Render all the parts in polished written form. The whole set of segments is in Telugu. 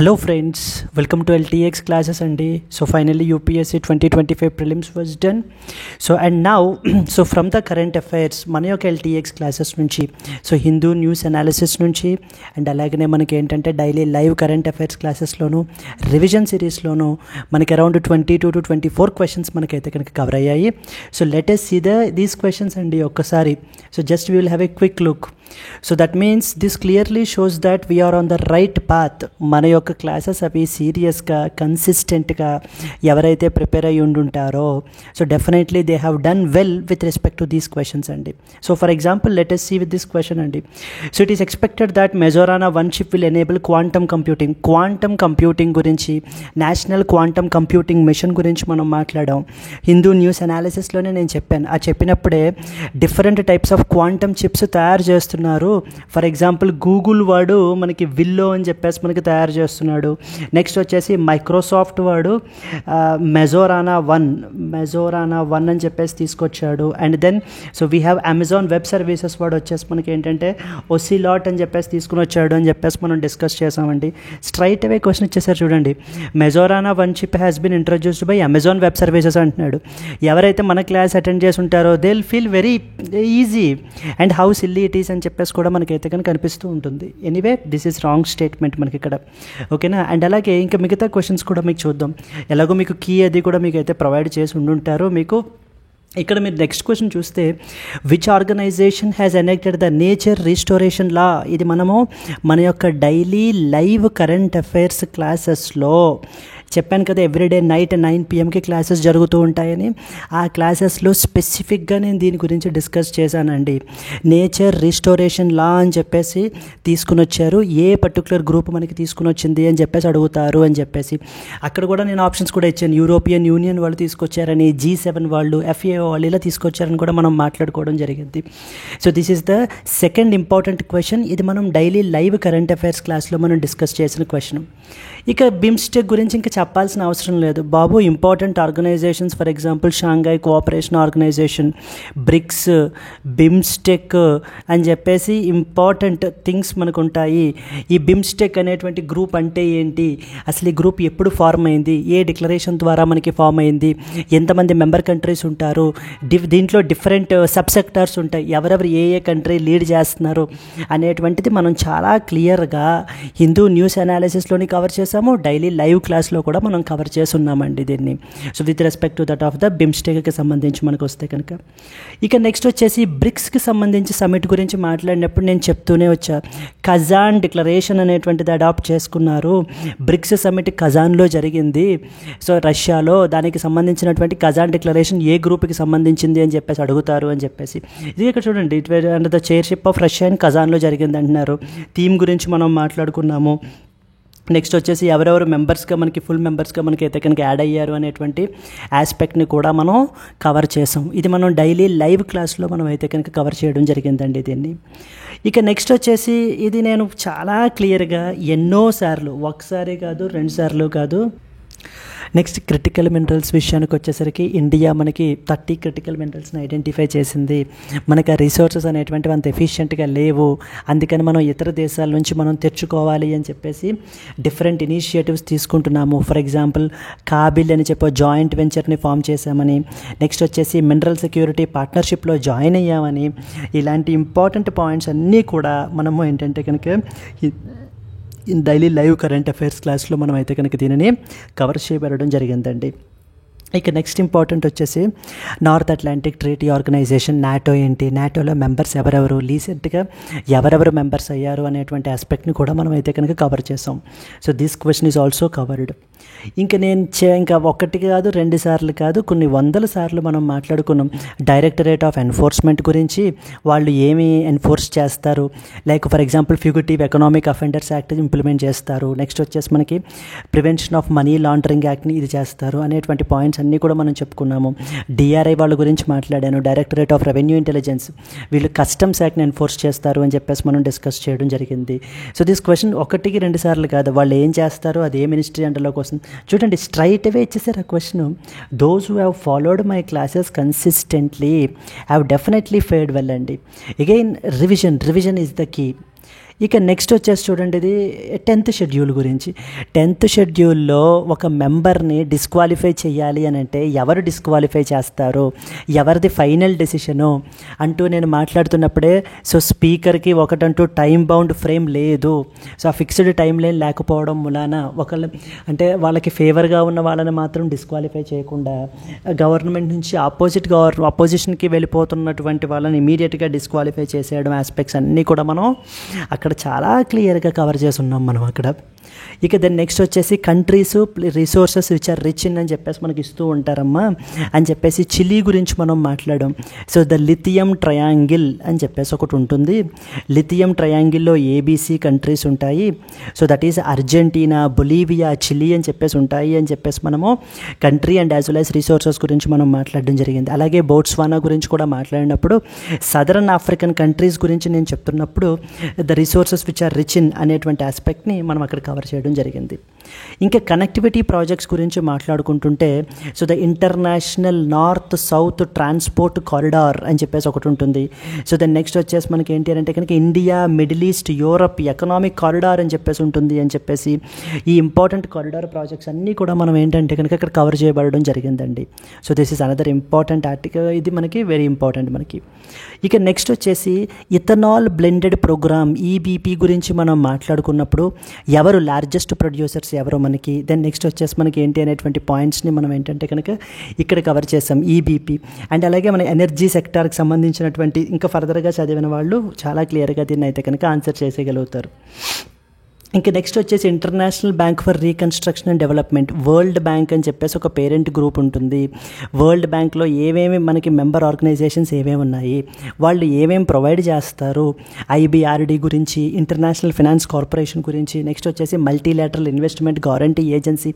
Hello friends, welcome to LTX classes and so finally UPSC 2025 prelims was done. So and now so from the current affairs మన యొక్క LTX classes నుంచి సో హిందూ న్యూస్ అనాలిసిస్ నుంచి అండ్ అలాగనే మనకి ఏంటంటే డైలీ లైవ్ కరెంట్ అఫైర్స్ క్లాసెస్లోను రివిజన్ సిరీస్లోను మనకి అరౌండ్ 22 to 24 క్వశ్చన్స్ మనకైతే కనుక కవర్ అయ్యాయి. So let us see these questions అండి ఒక్కసారి. So just we will have a quick look. So that means this clearly shows that we are on the right path. మన యొక్క క్లాసెస్ అవి సీరియస్గా కన్సిస్టెంట్గా ఎవరైతే ప్రిపేర్ అయ్యి ఉండుంటారో so definitely they have done well with respect to these questions అండి. So for example let us see with this question అండి. So it is expected that మెజోరానా 1 chip will enable quantum computing గురించి, నేషనల్ క్వాంటమ్ కంప్యూటింగ్ మిషన్ గురించి మనం మాట్లాడాం. హిందూ న్యూస్ అనాలిసిస్లోనే నేను చెప్పాను. ఆ చెప్పినప్పుడే different types of quantum chips తయారు చేస్తున్నారు. ఫర్ ఎగ్జాంపుల్ గూగుల్ వాడు మనకి విల్లో అని చెప్పేసి మనకి తయారు చేస్తున్నాడు. నెక్స్ట్ వచ్చేసి మైక్రోసాఫ్ట్ వాడు మెజోరానా వన్ అని చెప్పేసి తీసుకొచ్చాడు. And then so we have Amazon web services వాడు వచ్చేసి మనకి ఏంటంటే ఒసిలాట్ అని చెప్పేసి తీసుకుని వచ్చాడు అని చెప్పేసి మనం డిస్కస్ చేసామండి. స్ట్రైట్ అవే క్వశ్చన్ ఇచ్చేసారు చూడండి. Majorana 1 chip has been introduced by Amazon web services అంటున్నాడు. ఎవరైతే మన క్లాస్ అటెండ్ చేసి ఉంటారో they will feel very easy and how silly it is అని చెప్పేసి కూడా మనకైతే కనుక కనిపిస్తూ ఉంటుంది. Anyway this is wrong statement మనకి ఇక్కడ, ఓకేనా. అండ్ అలాగే ఇంకా మిగతా క్వశ్చన్స్ కూడా మీకు చూద్దాం. ఎలాగో మీకు కీ అది కూడా మీకు అయితే ప్రొవైడ్ చేసి ఉండుంటారు. మీకు ఇక్కడ మీరు నెక్స్ట్ క్వశ్చన్ చూస్తే which organisation has enacted the nature restoration law. ఇది మనము మన యొక్క డైలీ లైవ్ కరెంట్ అఫైర్స్ క్లాసెస్లో చెప్పాను కదా, ఎవ్రీడే నైట్ 9 PM క్లాసెస్ జరుగుతూ ఉంటాయని. ఆ క్లాసెస్లో స్పెసిఫిక్గా నేను దీని గురించి డిస్కస్ చేశానండి. నేచర్ రిస్టోరేషన్ లా అని చెప్పేసి తీసుకుని వచ్చారు. ఏ పర్టికులర్ గ్రూప్ మనకి తీసుకుని వచ్చింది అని చెప్పేసి అడుగుతారు అని చెప్పేసి అక్కడ కూడా నేను ఆప్షన్స్ కూడా ఇచ్చాను. యూరోపియన్ యూనియన్ వాళ్ళు తీసుకొచ్చారని, G7 వాళ్ళు, FAO వాళ్ళు ఇలా తీసుకొచ్చారని కూడా మనం మాట్లాడుకోవడం జరిగింది. So this is the second important question. ఇది మనం డైలీ లైవ్ కరెంట్ అఫైర్స్ క్లాస్లో మనం డిస్కస్ చేసిన క్వశ్చన్. ఇక బిమ్స్టెక్ గురించి ఇంకా చెప్పాల్సిన అవసరం లేదు బాబు. Important organisations for example Shanghai Cooperation Organisation, BRICS, BIMSTEC అని చెప్పేసి ఇంపార్టెంట్ థింగ్స్ మనకు ఉంటాయి. ఈ బిమ్స్టెక్ అనేటువంటి గ్రూప్ అంటే ఏంటి, అసలు ఈ గ్రూప్ ఎప్పుడు ఫార్మ్ అయింది, ఏ డిక్లరేషన్ ద్వారా మనకి ఫార్మ్ అయింది, ఎంతమంది మెంబర్ కంట్రీస్ ఉంటారు, దీంట్లో డిఫరెంట్ సబ్ సెక్టార్స్ ఉంటాయి, ఎవరెవరు ఏ కంట్రీ లీడ్ చేస్తున్నారు అనేటువంటిది మనం చాలా క్లియర్గా హిందూ న్యూస్ అనాలిసిస్లోని కవర్ చేసాము. డైలీ లైవ్ క్లాస్లో కూడా మనం కవర్ చేస్తున్నామండి దీన్ని. So with respect to that of the బిమ్స్టెక్కి సంబంధించి మనకు వస్తే కనుక ఇక నెక్స్ట్ వచ్చేసి బ్రిక్స్కి సంబంధించి సమిట్ గురించి మాట్లాడినప్పుడు నేను చెప్తూనే వచ్చా. కజాన్ డిక్లరేషన్ అనేటువంటిది అడాప్ట్ చేసుకున్నారు. బ్రిక్స్ సమిట్ కజాన్లో జరిగింది. సో రష్యాలో దానికి సంబంధించినటువంటి కజాన్ డిక్లరేషన్ ఏ గ్రూప్కి సంబంధించింది అని చెప్పేసి అడుగుతారు అని చెప్పేసి. ఇది ఇక్కడ చూడండి, it under the chairship of Russia and కజాన్లో జరిగింది అంటున్నారు. థీమ్ గురించి మనం మాట్లాడుకున్నాము. నెక్స్ట్ వచ్చేసి ఎవరెవరు మెంబర్స్గా మనకి ఫుల్ మెంబర్స్గా మనకి అయితే కనుక యాడ్ అయ్యారు అనేటువంటి ఆస్పెక్ట్ని కూడా మనం కవర్ చేసాం. ఇది మనం డైలీ లైవ్ క్లాస్లో మనం అయితే కనుక కవర్ చేయడం జరిగిందండి దీన్ని. ఇక నెక్స్ట్ వచ్చేసి ఇది నేను చాలా క్లియర్గా ఎన్నోసార్లు, ఒకసారి కాదు 2 సార్లు కాదు. నెక్స్ట్ క్రిటికల్ మినరల్స్ విషయానికి వచ్చేసరికి ఇండియా మనకి 30 క్రిటికల్ మినరల్స్ని ఐడెంటిఫై చేసింది. మనకి ఆ రిసోర్సెస్ అనేటువంటివి అంత ఎఫిషియెంట్గా లేవు, అందుకని మనం ఇతర దేశాల నుంచి మనం తెచ్చుకోవాలి అని చెప్పేసి డిఫరెంట్ ఇనిషియేటివ్స్ తీసుకుంటున్నాము. ఫర్ ఎగ్జాంపుల్ కాబిల్ అని చెప్పి జాయింట్ వెంచర్ని ఫామ్ చేశామని, నెక్స్ట్ వచ్చేసి మినరల్ సెక్యూరిటీ పార్ట్నర్షిప్లో జాయిన్ అయ్యామని, ఇలాంటి ఇంపార్టెంట్ పాయింట్స్ అన్నీ కూడా మనము ఏంటంటే కనుక డైలీ లైవ్ కరెంట్ అఫైర్స్ క్లాస్లో మనం అయితే కనుక దీనిని కవర్ చేయబడడం జరిగిందండి. ఇక నెక్స్ట్ ఇంపార్టెంట్ వచ్చేసి North Atlantic Treaty Organization, NATO ఏంటి, నాటోలో మెంబర్స్ ఎవరెవరు, రీసెంట్గా ఎవరెవరు మెంబర్స్ అయ్యారు అనేటువంటి ఆస్పెక్ట్ని కూడా మనం అయితే కనుక కవర్ చేసాం. So this question is also covered. ఇంకా నేను ఇంకా 1 కాదు 2 సార్లు కాదు కొన్ని 100 సార్లు మనం మాట్లాడుకున్నాం డైరెక్టరేట్ ఆఫ్ ఎన్ఫోర్స్మెంట్ గురించి. వాళ్ళు ఏమి ఎన్ఫోర్స్ చేస్తారు, like for example fugitive economic offenders act implement చేస్తారు. నెక్స్ట్ వచ్చేసి మనకి ప్రివెన్షన్ ఆఫ్ మనీ లాండరింగ్ యాక్ట్ని ఇది చేస్తారు అనేటువంటి పాయింట్స్ అన్నీ కూడా మనం చెప్పుకున్నాము. DRI వాళ్ళ గురించి మాట్లాడాను, డైరెక్టరేట్ ఆఫ్ రెవెన్యూ ఇంటెలిజెన్స్, వీళ్ళు కస్టమ్స్ యాక్ట్ని ఎన్ఫోర్స్ చేస్తారు అని చెప్పేసి మనం డిస్కస్ చేయడం జరిగింది. సో దిస్ క్వశ్చన్ 1కి 2 సార్లు కాదు, వాళ్ళు ఏం చేస్తారు, అది ఏ మినిస్ట్రీ అండర్లోకి వస్తుంది చూడండి. స్ట్రైట్ అవే ఇచ్చేసారు ఆ question. Those who have followed my classes consistently have definitely fared well అండి. Again revision is the key. ఇక నెక్స్ట్ వచ్చేసి చూడండి, ఇది 10th షెడ్యూల్ గురించి. 10th షెడ్యూల్లో ఒక మెంబర్ని డిస్క్వాలిఫై చేయాలి అని అంటే ఎవరు డిస్క్వాలిఫై చేస్తారు, ఎవరిది ఫైనల్ డెసిషను అంటూ నేను మాట్లాడుతున్నప్పుడే సో స్పీకర్కి ఒకటంటూ టైం బౌండ్ ఫ్రేమ్ లేదు. సో ఆ ఫిక్స్డ్ టైం లైన్ లేకపోవడం మూలాన ఒకళ్ళు అంటే వాళ్ళకి ఫేవర్గా ఉన్న వాళ్ళని మాత్రం డిస్క్వాలిఫై చేయకుండా గవర్నమెంట్ నుంచి అపోజిషన్కి వెళ్ళిపోతున్నటువంటి వాళ్ళని ఇమీడియట్గా డిస్క్వాలిఫై చేసేయడం ఆస్పెక్ట్స్ అన్నీ కూడా మనం అక్కడ చాలా క్లియర్గా కవర్ చేసి ఉన్నాం మనం అక్కడ. ఇక దెన్ నెక్స్ట్ వచ్చేసి countries resources which are rich in అని చెప్పేసి మనకి ఇస్తూ ఉంటారమ్మా అని చెప్పేసి చిలీ గురించి మనం మాట్లాడాం. సో ద లిథియం ట్రయాంగిల్ అని చెప్పేసి ఒకటి ఉంటుంది. లిథియం ట్రయాంగిల్లో ఏబీసీ కంట్రీస్ ఉంటాయి. So that is Argentina, Bolivia, Chile అని చెప్పేసి ఉంటాయి అని చెప్పేసి మనము country and as well as resources గురించి మనం మాట్లాడడం జరిగింది. అలాగే బోట్స్వానా గురించి కూడా మాట్లాడినప్పుడు సదరన్ ఆఫ్రికన్ కంట్రీస్ గురించి నేను చెప్తున్నప్పుడు the resources which are rich in అనేటువంటి ఆస్పెక్ట్ని మనం అక్కడ కవర్ చేయడం జరిగింది. ఇంకా కనెక్టివిటీ ప్రాజెక్ట్స్ గురించి మాట్లాడుకుంటుంటే so the international north south transport corridor అని చెప్పేసి ఒకటి ఉంటుంది. సో దెన్ నెక్స్ట్ వచ్చేసి మనకి ఏంటి అంటే కనుక India, middle east, Europe economic corridor అని చెప్పేసి ఉంటుంది అని చెప్పేసి ఈ ఇంపార్టెంట్ కారిడార్ ప్రాజెక్ట్స్ అన్నీ కూడా మనం ఏంటంటే కనుక ఇక్కడ కవర్ చేయబడడం జరిగిందండి. So this is another important article, ఇది మనకి వెరీ ఇంపార్టెంట్ మనకి. ఇక నెక్స్ట్ వచ్చేసి ఇథనాల్ బ్లెండెడ్ ప్రోగ్రామ్ ఈబీపీ గురించి మనం మాట్లాడుకున్నప్పుడు ఎవరు లార్జెస్ట్ ప్రొడ్యూసర్స్ ఎవరో మనకి, దెన్ నెక్స్ట్ వచ్చేసి మనకి ఏంటి అనేటువంటి పాయింట్స్ని మనం ఏంటంటే కనుక ఇక్కడ కవర్ చేసాం ఈబీపీ. అండ్ అలాగే మన ఎనర్జీ సెక్టార్కి సంబంధించినటువంటి ఇంకా ఫర్దర్గా చదివిన వాళ్ళు చాలా క్లియర్గా దీన్ని అయితే కనుక ఆన్సర్ చేసేయగలుగుతారు. ఇంకా నెక్స్ట్ వచ్చేసి international bank for reconstruction and development, world bank అని చెప్పేసి ఒక పేరెంట్ గ్రూప్ ఉంటుంది. వరల్డ్ బ్యాంక్లో ఏమేమి మనకి మెంబర్ ఆర్గనైజేషన్స్ ఏమేమి ఉన్నాయి, వాళ్ళు ఏమేమి ప్రొవైడ్ చేస్తారు, ఐబీఆర్డి గురించి, ఇంటర్నేషనల్ ఫైనాన్స్ కార్పొరేషన్ గురించి, నెక్స్ట్ వచ్చేసి మల్టీలాటరల్ ఇన్వెస్ట్మెంట్ గ్యారంటీ ఏజెన్సీ,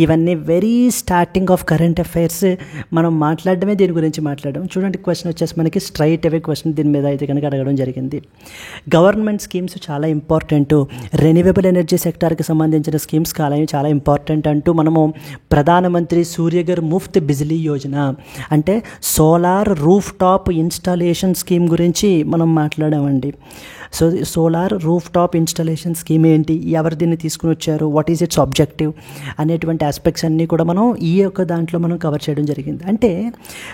ఇవన్నీ very starting of current affairs మనం మాట్లాడడమే దీని గురించి మాట్లాడడం. చూడండి క్వశ్చన్ వచ్చేసి మనకి స్ట్రైట్ అవే క్వశ్చన్ దీని మీద అయితే కనుక అడగడం జరిగింది. గవర్నమెంట్ స్కీమ్స్ చాలా ఇంపార్టెంట్, రెన్యూవబుల్ ఎనర్జీ సెక్టార్కి సంబంధించిన స్కీమ్స్ చాలా ఇంపార్టెంట్ అంటూ మనము ప్రధానమంత్రి సూర్యఘర్ ముఫ్త్ బిజిలీ యోజన అంటే solar roof top installation scheme గురించి మనం మాట్లాడామండి. So solar roof top installation scheme ఏంటి, ఎవరు దీన్ని తీసుకుని వచ్చారు, వాట్ ఈజ్ ఇట్స్ ఆబ్జెక్టివ్ అనేటువంటి ఆస్పెక్ట్స్ అన్నీ కూడా మనం ఈ యొక్క దాంట్లో మనం కవర్ చేయడం జరిగింది. అంటే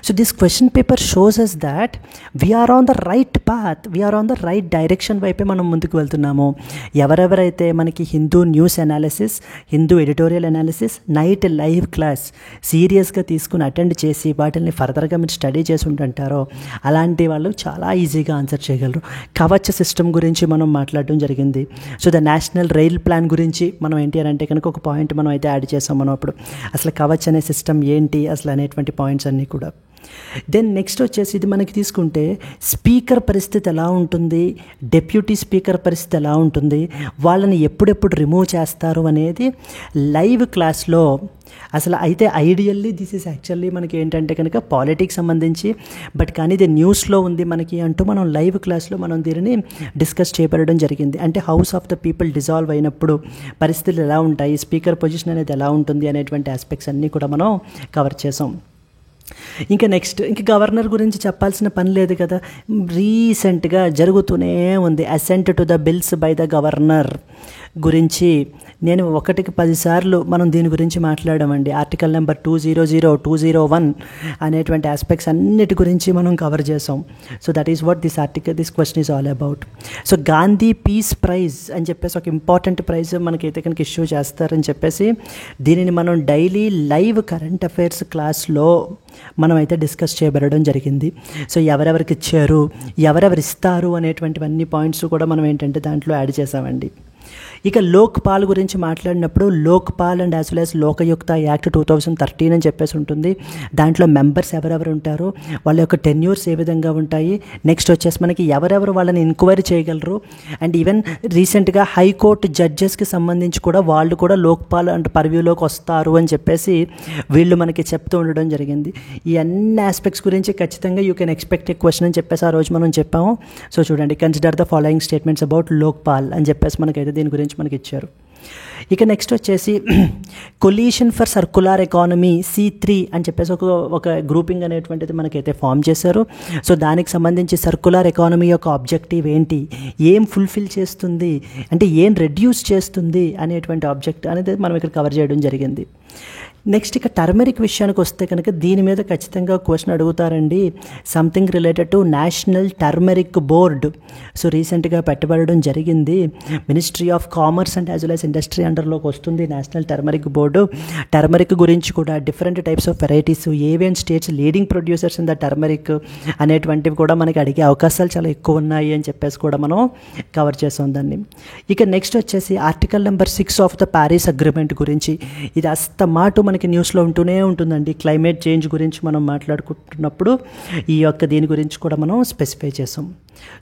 so this question paper shows us that we're on the right path, we're on the right direction వైపే మనం ముందుకు వెళ్తున్నాము. ఎవరెవరైతే మనకి Hindu news analysis, Hindu editorial analysis, night live class సీరియస్గా తీసుకుని అటెండ్ చేసి వాటిని ఫర్దర్గా మీరు స్టడీ చేసి ఉంటుంటారో అలాంటి వాళ్ళు చాలా ఈజీగా ఆన్సర్ చేయగలరు. కవచ్ సిస్టమ్ గురించి మనం మాట్లాడడం జరిగింది. So the national rail plan గురించి మనం ఏంటి అని అంటే కనుక ఒక పాయింట్ మనం అయితే యాడ్ చేసాం మనం అప్పుడు. అసలు కవచ్ అనే సిస్టమ్ ఏంటి అసలు అనేటువంటి పాయింట్స్ అన్నీ కూడా. దెన్ నెక్స్ట్ వచ్చేసి ఇది మనకి తీసుకుంటే స్పీకర్ పరిస్థితి ఎలా ఉంటుంది, డెప్యూటీ స్పీకర్ పరిస్థితి ఎలా ఉంటుంది, వాళ్ళని ఎప్పుడెప్పుడు రిమూవ్ చేస్తారు అనేది లైవ్ క్లాస్లో అసలు అయితే ఐడియల్లీ దిస్ ఈజ్ యాక్చువల్లీ మనకి ఏంటంటే కనుక పాలిటిక్స్ సంబంధించి, బట్ కానీ ఇది న్యూస్లో ఉంది మనకి అంటూ మనం లైవ్ క్లాస్లో మనం దీనిని డిస్కస్ చేయబడడం జరిగింది. అంటే house of the people dissolve అయినప్పుడు పరిస్థితులు ఎలా ఉంటాయి, స్పీకర్ పొజిషన్ అనేది ఎలా ఉంటుంది అనేటువంటి ఆస్పెక్ట్స్ అన్నీ కూడా మనం కవర్ చేసాం. ఇంకా నెక్స్ట్ ఇంకా గవర్నర్ గురించి చెప్పాల్సిన పని లేదు కదా, రీసెంట్గా జరుగుతూనే ఉంది assent to the bills by the governor గురించి. నేను 1కి 10 సార్లు మనం దీని గురించి మాట్లాడామండి. ఆర్టికల్ నెంబర్ 200, 201 అనేటువంటి ఆస్పెక్ట్స్ అన్నిటి గురించి మనం కవర్ చేసాం. So that is what this question is all about. So Gandhi peace prize అని చెప్పేసి ఒక ఇంపార్టెంట్ ప్రైజ్ మనకైతే కనుక ఇష్యూ చేస్తారని చెప్పేసి దీనిని మనం డైలీ లైవ్ కరెంట్ అఫైర్స్ క్లాస్లో మనం అయితే డిస్కస్ చేయబడడం జరిగింది. సో ఎవరెవరికి ఇచ్చారు, ఎవరెవరు ఇస్తారు అనేటువంటివన్నీ పాయింట్స్ కూడా మనం ఏంటంటే దాంట్లో యాడ్ చేసామండి. ఇక లోక్పాల్ గురించి మాట్లాడినప్పుడు Lokpal and as well as Lokayukta act 2013 అని చెప్పేసి ఉంటుంది. దాంట్లో మెంబర్స్ ఎవరెవరు ఉంటారు, వాళ్ళ యొక్క టెన్యూర్స్ ఏ విధంగా ఉంటాయి, నెక్స్ట్ వచ్చేసి మనకి ఎవరెవరు వాళ్ళని ఎంక్వైరీ చేయగలరు, అండ్ ఈవెన్ రీసెంట్గా హైకోర్టు జడ్జెస్కి సంబంధించి కూడా వాళ్ళు కూడా లోక్పాల్ అండ్ పర్వ్యూలోకి వస్తారు అని చెప్పేసి వీళ్ళు మనకి చెప్తూ ఉండడం జరిగింది. ఈ అన్ని ఆస్పెక్ట్స్ గురించి ఖచ్చితంగా you can expect A question అని చెప్పేసి ఆ రోజు మనం చెప్పాము. సో చూడండి, consider the following statements about Lokpal అని చెప్పేసి మనకైతే దీని గురించి మనకి ఇచ్చారు. ఇక నెక్స్ట్ వచ్చేసి collision for circular economy C3 అని చెప్పేసి ఒక గ్రూపింగ్ అనేటువంటిది మనకైతే ఫామ్ చేశారు. సో దానికి సంబంధించి సర్కులర్ ఎకానమీ యొక్క ఆబ్జెక్టివ్ ఏంటి, ఏం ఫుల్ఫిల్ చేస్తుంది, అంటే ఏం రెడ్యూస్ చేస్తుంది అనేటువంటి ఆబ్జెక్ట్ అనేది మనం ఇక్కడ కవర్ చేయడం జరిగింది. నెక్స్ట్ ఇక టర్మరిక్ విషయానికి వస్తే కనుక దీని మీద ఖచ్చితంగా క్వశ్చన్ అడుగుతారండి. Something related to national turmeric board. So రీసెంట్గా పెట్టబడడం జరిగింది. Ministry of commerce and as well as industry అండర్లోకి వస్తుంది నేషనల్ టర్మరిక్ బోర్డు. టర్మరిక్ గురించి కూడా డిఫరెంట్ టైప్స్ ఆఫ్ వెరైటీస్, ఏవేన్ states leading producers in the turmeric అనేటువంటివి కూడా మనకి అడిగే అవకాశాలు చాలా ఎక్కువ ఉన్నాయి అని చెప్పేసి కూడా మనం కవర్ చేసాం దాన్ని. ఇక నెక్స్ట్ వచ్చేసి article number 6 of the Paris agreement గురించి. ఇది అస్తమాటు మనకి న్యూస్లో ఉంటూనే ఉంటుందండి. క్లైమేట్ చేంజ్ గురించి మనం మాట్లాడుకుంటున్నప్పుడు ఈ యొక్క దీని గురించి కూడా మనం స్పెసిఫై చేసాం.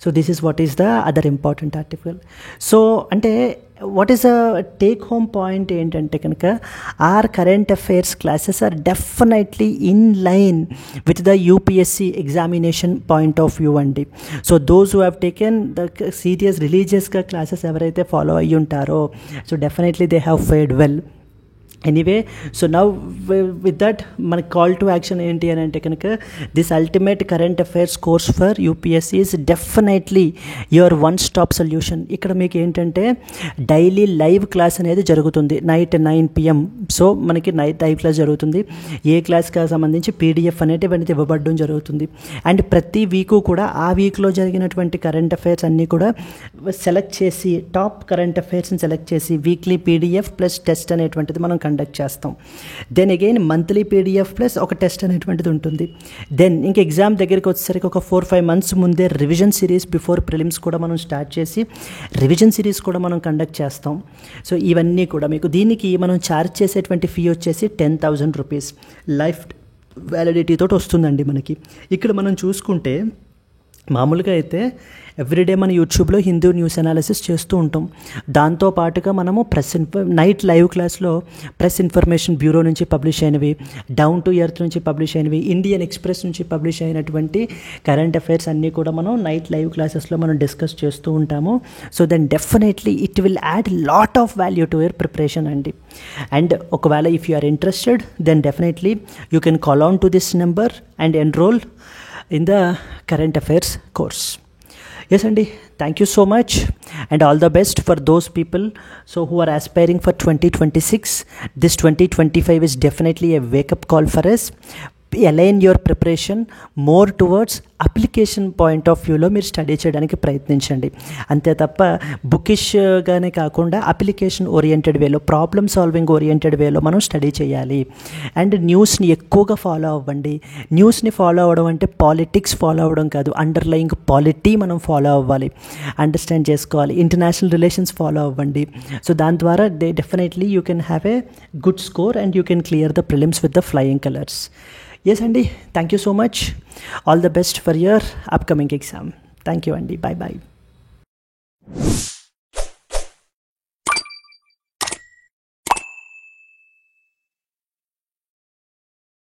So this is what is the other important article. So అంటే what is a take home point ఏంటంటే కనుక our current affairs classes are definitely in line with the UPSC examination point of view అండి. So those who have taken the serious రిలీజియస్గా క్లాసెస్ ఎవరైతే ఫాలో అయ్యి ఉంటారో so definitely they have fared well. Anyway so now with that మన కాల్ టు యాక్షన్ ఏంటి అని అంటే కనుక this ultimate current affairs course for UPSC is definitely your one stop solution. ఇక్కడ మీకు ఏంటంటే డైలీ లైవ్ క్లాస్ అనేది జరుగుతుంది నైట్ 9 PM. సో మనకి నైట్ లైవ్ క్లాస్ జరుగుతుంది. ఏ క్లాస్కి సంబంధించి PDF అనేది ఇవ్వబడడం జరుగుతుంది. అండ్ ప్రతి వీకు కూడా ఆ వీక్లో జరిగినటువంటి కరెంట్ అఫైర్స్ అన్నీ కూడా సెలెక్ట్ చేసి టాప్ కరెంట్ అఫైర్స్ని సెలెక్ట్ చేసి వీక్లీ PDF ప్లస్ టెస్ట్ అనేటువంటిది మనం కండక్ట్ చేస్తాం. Then again monthly PDF plus ఒక టెస్ట్ అనేటువంటిది ఉంటుంది. దెన్ ఇంకా ఎగ్జామ్ దగ్గరికి వచ్చేసరికి ఒక 4-5 months ముందే రివిజన్ సిరీస్ బిఫోర్ ప్రిలిమ్స్ కూడా మనం స్టార్ట్ చేసి రివిజన్ సిరీస్ కూడా మనం కండక్ట్ చేస్తాం. సో ఇవన్నీ కూడా మీకు దీనికి మనం ఛార్జ్ చేసేటువంటి ఫీ వచ్చేసి 10,000 రూపీస్ లైఫ్ వ్యాలిడిటీ తోటి వస్తుందండి మనకి. ఇక్కడ మనం చూసుకుంటే మామూలుగా అయితే ఎవ్రీడే మన యూట్యూబ్లో హిందూ న్యూస్ అనాలిసిస్ చేస్తూ ఉంటాం. దాంతోపాటుగా మనము నైట్ లైవ్ క్లాస్లో ప్రెస్ ఇన్ఫర్మేషన్ బ్యూరో నుంచి పబ్లిష్ అయినవి, డౌన్ టు ఎర్త్ నుంచి పబ్లిష్ అయినవి, ఇండియన్ ఎక్స్ప్రెస్ నుంచి పబ్లిష్ అయినటువంటి కరెంట్ అఫైర్స్ అన్నీ కూడా మనం నైట్ లైవ్ క్లాసెస్లో మనం డిస్కస్ చేస్తూ ఉంటాము. So then definitely it will add lot of value to your preparation అండి. అండ్ ఒకవేళ if you are interested then definitely you can call on to this number and enroll in the current affairs course. Yes Andy, thank you so much and all the best for those people so who are aspiring for 2026. This 2025 is definitely a wake up call for us. Align your preparation more towards application point of వ్యూలో మీరు స్టడీ చేయడానికి ప్రయత్నించండి. అంతే తప్ప బుకిష్గానే కాకుండా అప్లికేషన్ ఓరియంటెడ్ వేలో, ప్రాబ్లమ్ సాల్వింగ్ ఓరియంటెడ్ వేలో మనం స్టడీ చేయాలి. అండ్ న్యూస్ని ఎక్కువగా ఫాలో అవ్వండి. న్యూస్ని ఫాలో అవ్వడం అంటే పాలిటిక్స్ ఫాలో అవ్వడం కాదు, అండర్లయింగ్ పాలిటీ మనం ఫాలో అవ్వాలి, అండర్స్టాండ్ చేసుకోవాలి. ఇంటర్నేషనల్ రిలేషన్స్ ఫాలో అవ్వండి. సో దాని ద్వారా definitely you can have a good score and you can clear the prelims with the flying colours. Yes Andy, thank you so much. All the best for your upcoming exam. Thank you Andy. Bye bye.